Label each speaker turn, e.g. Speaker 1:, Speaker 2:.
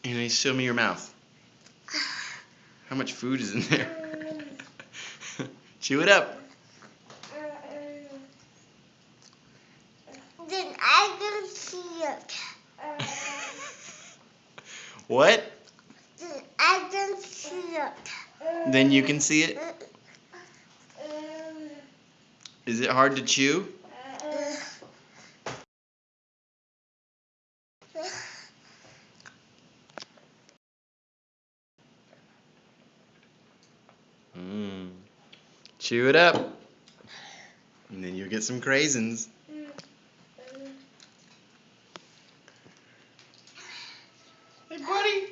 Speaker 1: Annalise, show me your mouth. How much food is in there? Chew it up.
Speaker 2: Then I can see it.
Speaker 1: What?
Speaker 2: Then I can see it.
Speaker 1: Then you can see it? Is it hard to chew? Chew it up. And then you'll get some craisins. Hey, buddy.